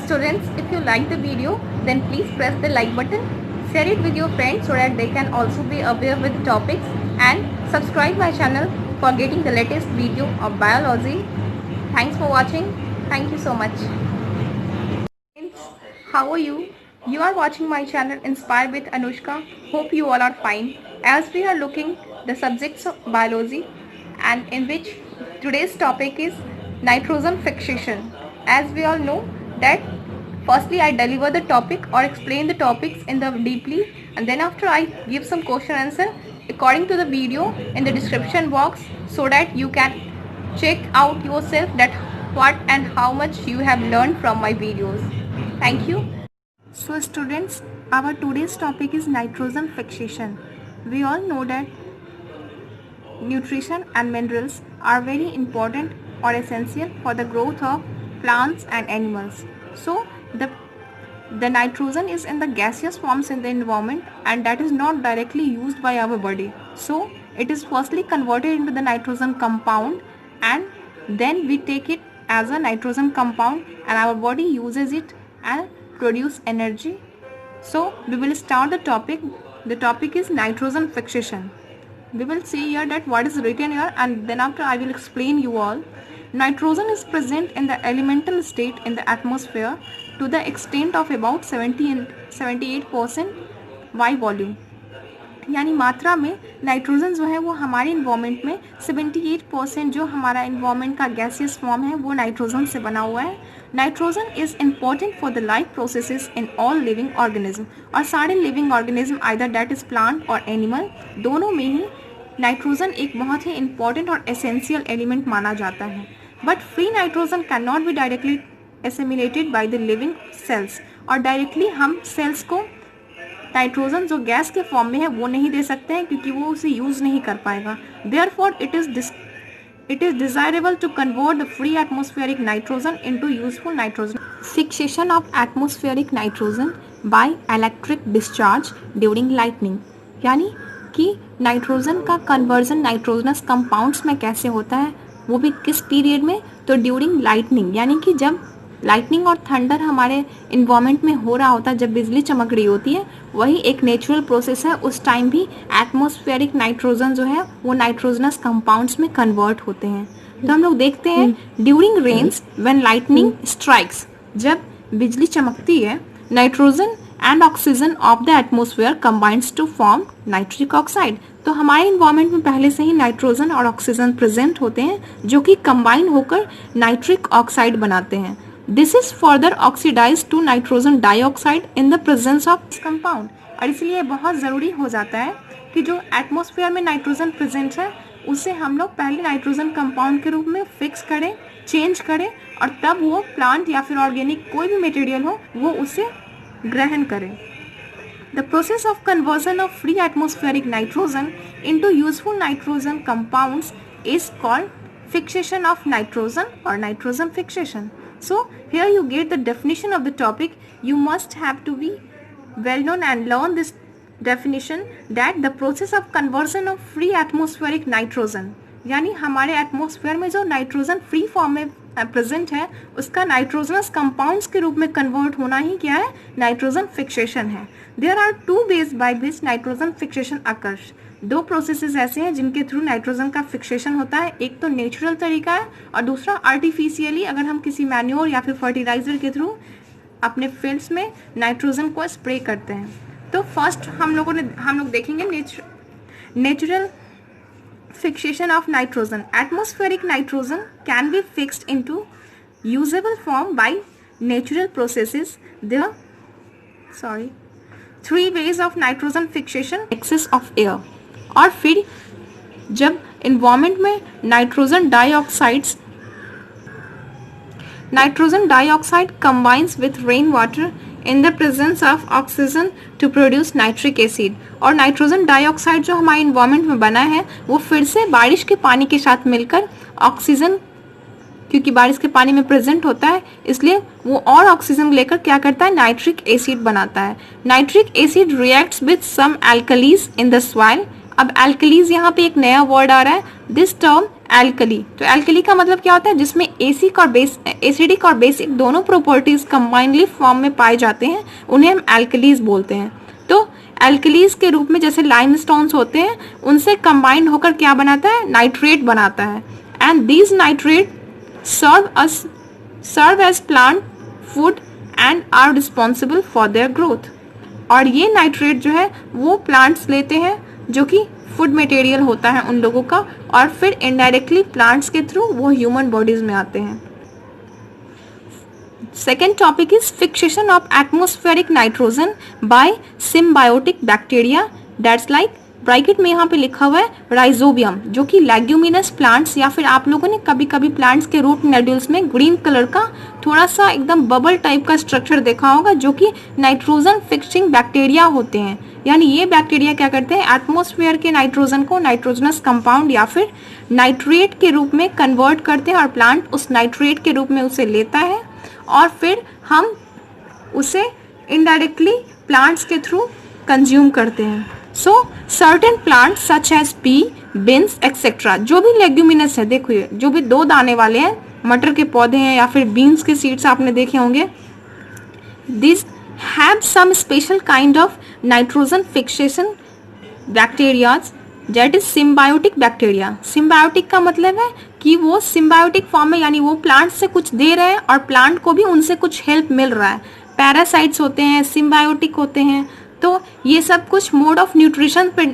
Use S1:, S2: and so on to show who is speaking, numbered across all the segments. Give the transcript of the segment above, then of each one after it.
S1: Students, if you like the video, then please press the like button, share it with your friends so that they can also be aware with topics, and subscribe my channel for getting the latest video of biology. Thanks for watching. Thank you so much. How are you? You are watching my channel Inspire with Anushka. Hope you all are fine. As we are looking the subjects of biology, and in which today's topic is nitrogen fixation. As we all know that firstly I deliver the topic or explain the topics in the deeply, and then after I give some question answer according to the video in the description box, so that you can check out yourself that what and how much you have learned from my videos. Thank you. So students, our today's topic is nitrogen fixation. We all know that nutrition and minerals are very important or essential for the growth of plants and animals. So the nitrogen is in the gaseous forms in the environment, and that is not directly used by our body. So it is firstly converted into the nitrogen compound, and then we take it as a nitrogen compound and our body uses it and produce energy. So we will start the topic. The topic is nitrogen fixation. We will see here that what is written here, and then after I will explain you all. Nitrogen is present in the elemental state in the atmosphere to the extent of about 70 and 78% by volume, यानी मात्रा में nitrogen जो है वो हमारे environment में 78% जो हमारा इन्वायरमेंट का गैसियस फॉर्म है वो नाइट्रोजन से बना हुआ है. Nitrogen is important for the life processes in all living organism, और सारे living organism either that is plant और एनिमल, दोनों में ही नाइट्रोजन एक बहुत ही इंपॉर्टेंट और एसेंशियल एलिमेंट माना जाता है. But free nitrogen can not be directly assimilated by the living cells, और डायरेक्टली हम सेल्स को नाइट्रोजन जो गैस के फॉर्म में है वो नहीं दे सकते हैं, क्योंकि वो उसे यूज नहीं कर पाएगा. Therefore it is desirable to convert the free atmospheric nitrogen into useful nitrogen. Fixation of atmospheric nitrogen by electric discharge during lightning, यानी कि नाइट्रोजन का कन्वर्जन नाइट्रोजनस कंपाउंड्स में कैसे होता है, वो भी किस पीरियड में, तो ड्यूरिंग लाइटनिंग, यानी कि जब लाइटनिंग और थंडर हमारे इन्वायरमेंट में हो रहा होता है, जब बिजली चमक रही होती है, वही एक नेचुरल प्रोसेस है. उस टाइम भी एटमॉस्फेरिक नाइट्रोजन जो है वो नाइट्रोजनस कंपाउंड्स में कन्वर्ट होते हैं. तो हम लोग देखते हैं during rains when lightning strikes, जब बिजली चमकती है, nitrogen and oxygen of the atmosphere combines to form nitric oxide. तो हमारे इन्वायरमेंट में पहले से ही नाइट्रोजन और ऑक्सीजन प्रेजेंट होते हैं, जो कि कंबाइन होकर नाइट्रिक ऑक्साइड बनाते हैं. This is further oxidise to nitrogen dioxide in the presence of this compound. और इसलिए बहुत ज़रूरी हो जाता है कि जो एटमॉस्फेयर में नाइट्रोजन प्रेजेंट है उसे हम लोग पहले नाइट्रोजन कंपाउंड के रूप में फिक्स करें, चेंज करें, और तब वो प्लांट या फिर ऑर्गेनिक कोई भी मटेरियल हो वो उसे ग्रहण करें. The process of conversion of free atmospheric nitrogen into useful nitrogen compounds is called fixation of nitrogen or nitrogen fixation. So here you get the definition of the topic. You must have to be well known and learn this definition, that the process of conversion of free atmospheric nitrogen, यानी हमारे atmosphere में जो nitrogen free form में present है उसका nitrogenous compounds के रूप में कन्वर्ट होना ही क्या है, नाइट्रोजन फिक्सेशन है. There are two ways by which nitrogen fixation occurs. दो प्रोसेसेस ऐसे हैं जिनके थ्रू नाइट्रोजन का फिक्सेशन होता है. एक तो नेचुरल तरीका है और दूसरा आर्टिफिशियली, अगर हम किसी मैन्योर या फिर फर्टिलाइजर के थ्रू अपने फील्ड्स में नाइट्रोजन को स्प्रे करते हैं. तो फर्स्ट हम लोग देखेंगे natural fixation of nitrogen. Atmospheric nitrogen can be fixed into usable form by natural processes. There are three ways of nitrogen fixation. Excess of air, और फिर जब environment में nitrogen dioxide combines with rainwater in the presence of oxygen to produce nitric acid, और nitrogen dioxide जो हमारे environment में बना है वो फिर से बारिश के पानी के साथ मिलकर ऑक्सीजन, क्योंकि बारिश के पानी में प्रेजेंट होता है इसलिए वो और ऑक्सीजन लेकर क्या करता है, नाइट्रिक एसिड बनाता है. Nitric acid reacts with some alkalies in the soil अब एल्कलीज यहाँ पे एक नया वर्ड आ रहा है, दिस टर्म एल्कली। तो एल्कली का मतलब क्या होता है, जिसमें एसिडिक और बेसिक दोनों प्रॉपर्टीज कंबाइनली फॉर्म में पाए जाते हैं, उन्हें हम एल्कलीज बोलते हैं। तो एल्कलीज के रूप में जैसे लाइमस्टोन्स होते हैं, उनसे कंबाइंड होकर क्या बनाता है, नाइट्रेट बनाता है। And these nitrate serve as plant food and are responsible for their growth. और ये नाइट्रेट जो है वो प्लांट्स लेते हैं, जो कि फूड मटेरियल होता है उन लोगों का, और फिर इनडायरेक्टली प्लांट्स के थ्रू वो ह्यूमन बॉडीज में आते हैं। Second topic is fixation of atmospheric nitrogen by symbiotic bacteria, that's like bracket में यहाँ पे लिखा हुआ है राइजोबियम, जो कि लेग्यूमिनस प्लांट्स या फिर आप लोगों ने कभी कभी प्लांट्स के रूट नोड्यूल्स में ग्रीन कलर का थोड़ा सा एकदम बबल टाइप का स्ट्रक्चर देखा होगा, जो कि नाइट्रोजन फिक्सिंग बैक्टीरिया होते हैं। यानी ये बैक्टीरिया क्या करते हैं, एटमॉस्फेयर के नाइट्रोजन को नाइट्रोजनस कंपाउंड या फिर नाइट्रेट के रूप में कन्वर्ट करते हैं, और प्लांट उस नाइट्रेट के रूप में उसे लेता है, और फिर हम उसे इनडायरेक्टली प्लांट्स के थ्रू कंज्यूम करते हैं। So certain plant such as pea, beans etcetera, जो भी लेग्यूमिनस है, देखो ये जो भी 2 दाने वाले हैं, मटर के पौधे हैं या फिर बीन्स के सीड्स आपने देखे होंगे, this have some special kind of nitrogen fixation bacterias that is symbiotic bacteria. Symbiotic का मतलब है कि वो सिम्बायोटिक फॉर्म में, यानी वो प्लांट से कुछ दे रहे हैं और प्लांट को भी उनसे कुछ हेल्प मिल रहा है। पैरासाइट्स होते हैं, सिम्बायोटिक होते हैं। तो ये सब कुछ मोड ऑफ न्यूट्रिशन पे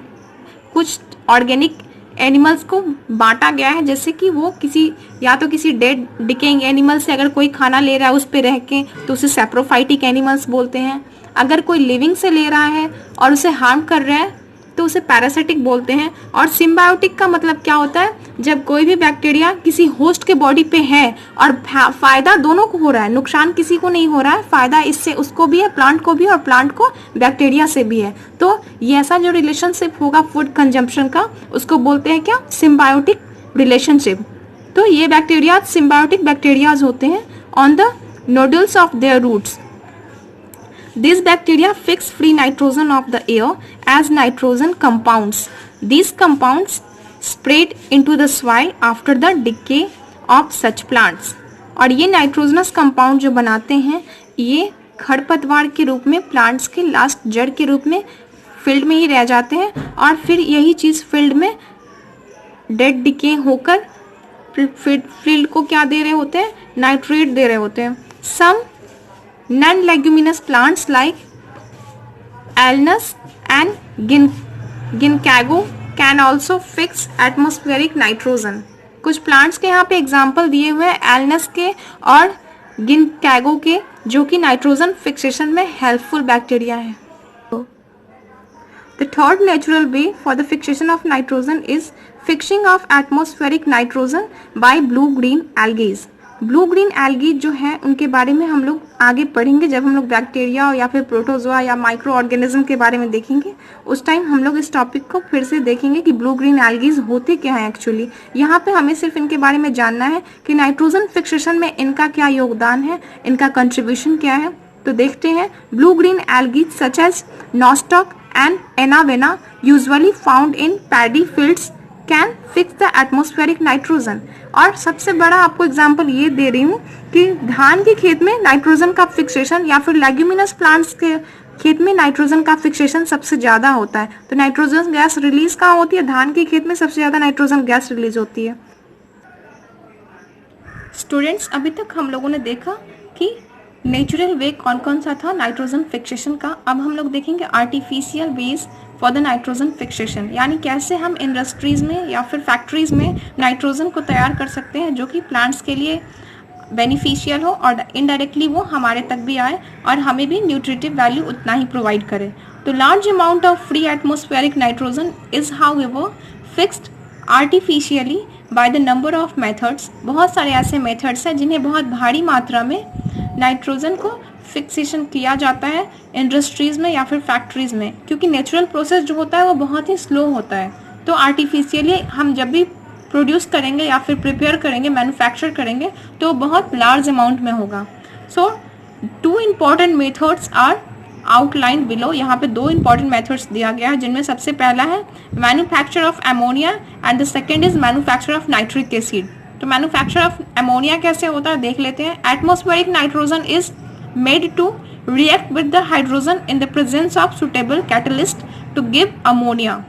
S1: कुछ ऑर्गेनिक एनिमल्स को बांटा गया है, जैसे कि वो किसी या तो किसी डेड डिकेइंग एनिमल से अगर कोई खाना ले रहा है उस पे रह के, तो उसे सैप्रोफाइटिक एनिमल्स बोलते हैं। अगर कोई लिविंग से ले रहा है और उसे हार्म कर रहा है तो उसे पैरासिटिक बोलते हैं। और सिम्बायोटिक का मतलब क्या होता है, जब कोई भी बैक्टीरिया किसी होस्ट के बॉडी पे है और फायदा दोनों को हो रहा है, नुकसान किसी को नहीं हो रहा है, फायदा इससे उसको भी है, प्लांट को भी, और प्लांट को बैक्टीरिया से भी है। तो ये ऐसा जो रिलेशनशिप होगा फूड कंजम्पशन का, उसको बोलते हैं क्या, सिम्बायोटिक रिलेशनशिप। तो ये बैक्टीरिया सिम्बायोटिक बैक्टीरियाज होते हैं on the nodules of their roots. These bacteria fix free nitrogen of the air as nitrogen compounds. These compounds spread into the soil after the decay of such plants. और ये nitrogenous compound जो बनाते हैं, ये खरपतवार के रूप में प्लांट्स के लास्ट जड़ के रूप में फील्ड में ही रह जाते हैं, और फिर यही चीज़ फील्ड में डेड डिके होकर फील्ड को क्या दे रहे होते हैं, नाइट्रेट दे रहे होते हैं। सम non-leguminous plants like alnus and ginkgo can also fix atmospheric nitrogen. कुछ प्लांट्स के यहाँ पे एग्जाम्पल दिए हुए हैं एलनस के और गिनकैगो के, जो कि नाइट्रोजन फिक्सेशन में हेल्पफुल बैक्टीरिया है। The third natural way for the fixation of nitrogen is fixing of atmospheric nitrogen by blue-green algae. Blue green algae जो है उनके बारे में हम लोग आगे पढ़ेंगे, जब हम लोग बैक्टीरिया या फिर प्रोटोजोआ या माइक्रो ऑर्गेनिज्म के बारे में देखेंगे, उस टाइम हम लोग इस टॉपिक को फिर से देखेंगे कि ब्लू ग्रीन एल्गीज होते क्या हैं एक्चुअली। यहाँ पे हमें सिर्फ इनके बारे में जानना है कि नाइट्रोजन फिक्सेशन में इनका क्या योगदान है, इनका कंट्रीब्यूशन क्या है। तो देखते हैं, blue green algae such as Nostoc and एनावेना usually found in paddy fields can fix the atmospheric nitrogen. और सबसे बड़ा आपको एग्जांपल ये दे रही हूँ कि धान के खेत में नाइट्रोजन का फिक्सेशन या फिर लेग्यूमिनस प्लांट्स के खेत में नाइट्रोजन का फिक्सेशन सबसे ज़्यादा होता है। तो नाइट्रोजन गैस रिलीज कहाँ होती है, धान के खेत में सबसे ज़्यादा नाइट्रोजन गैस रिलीज होती है। स्टूडेंट्स, अभी तक हम लोगों ने देखा कि नेचुरल वे कौन कौन सा था नाइट्रोजन फिक्सेशन का। अब हम लोग देखेंगे artificial ways for the nitrogen fixation, यानी कैसे हम इंडस्ट्रीज में या फिर फैक्ट्रीज में नाइट्रोजन को तैयार कर सकते हैं जो कि प्लांट्स के लिए बेनिफिशियल हो और इनडायरेक्टली वो हमारे तक भी आए और हमें भी न्यूट्रिटिव वैल्यू उतना ही प्रोवाइड करे। तो large amount of free atmospheric nitrogen is however fixed artificially by the number of methods. बहुत सारे ऐसे मेथड्स हैं जिन्हें बहुत भारी मात्रा में नाइट्रोजन को फिक्सेशन किया जाता है इंडस्ट्रीज़ में या फिर फैक्ट्रीज़ में, क्योंकि नेचुरल प्रोसेस जो होता है वो बहुत ही स्लो होता है। तो आर्टिफिशियली हम जब भी प्रोड्यूस करेंगे या फिर प्रिपेयर करेंगे, मैन्युफैक्चर करेंगे, तो बहुत लार्ज अमाउंट में होगा। So two important methods are outline below. यहाँ पे दो इंपॉर्टेंट मेथड्स दिया गया है, जिनमें सबसे पहला है manufacture of ammonia and the second is manufacture of nitric acid. तो मैन्युफैक्चर ऑफ अमोनिया कैसे होता है देख लेते हैं। Atmospheric nitrogen is made to react with the hydrogen in the presence of suitable catalyst to give ammonia.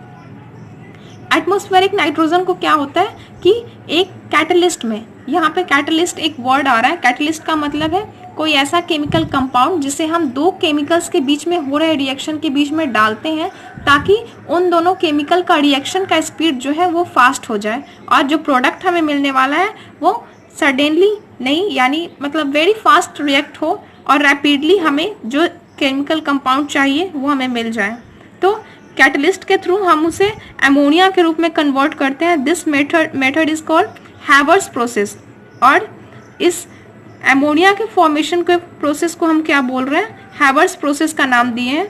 S1: Atmospheric nitrogen को क्या होता है कि एक कैटलिस्ट में, यहाँ पे कैटलिस्ट एक वर्ड आ रहा है, कैटलिस्ट का मतलब है कोई ऐसा केमिकल कंपाउंड जिसे हम दो केमिकल्स के बीच में हो रहे रिएक्शन के बीच में डालते हैं ताकि उन दोनों केमिकल का रिएक्शन का स्पीड जो है वो फास्ट हो जाए और जो प्रोडक्ट हमें मिलने वाला है वो सडनली नहीं, यानी मतलब वेरी फास्ट रिएक्ट हो और रैपिडली हमें जो केमिकल कंपाउंड चाहिए वो हमें मिल जाए। तो कैटलिस्ट के थ्रू हम उसे अमोनिया के रूप में कन्वर्ट करते हैं। This method is called Haber's process. और इस अमोनिया के फॉर्मेशन के प्रोसेस को हम क्या बोल रहे हैं, हैवर्स प्रोसेस का नाम दिए हैं।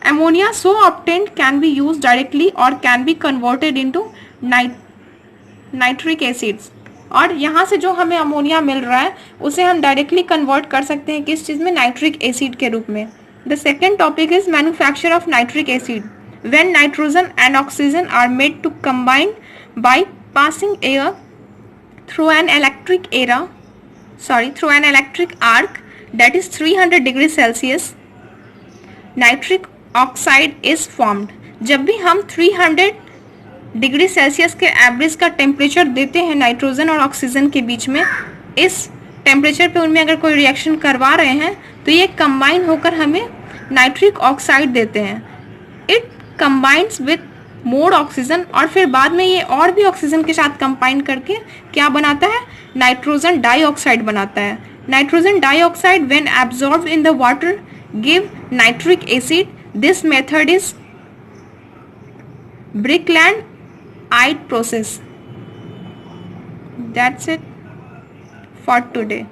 S1: Ammonia so obtained can be use directly और can be converted into nitric acids. और यहाँ से जो हमें अमोनिया मिल रहा है उसे हम डायरेक्टली कन्वर्ट कर सकते हैं किस चीज़ में, नाइट्रिक एसिड के रूप में। The second topic is manufacture of nitric acid. When nitrogen and oxygen are made to combine by passing air through an electric arc that is 300 degrees Celsius, nitric oxide is formed। जब भी हम 300 degree Celsius के average का temperature देते हैं nitrogen और oxygen के बीच में, इस टेम्परेचर पे उनमें अगर कोई रिएक्शन करवा रहे हैं तो ये कंबाइन होकर हमें नाइट्रिक ऑक्साइड देते हैं। It combines with more oxygen और फिर बाद में ये और भी ऑक्सीजन के साथ कंबाइन करके क्या बनाता है, नाइट्रोजन डाइऑक्साइड बनाता है। Nitrogen dioxide when absorbed in the water give nitric acid. This method is Brickland-Ide process। That's it for today.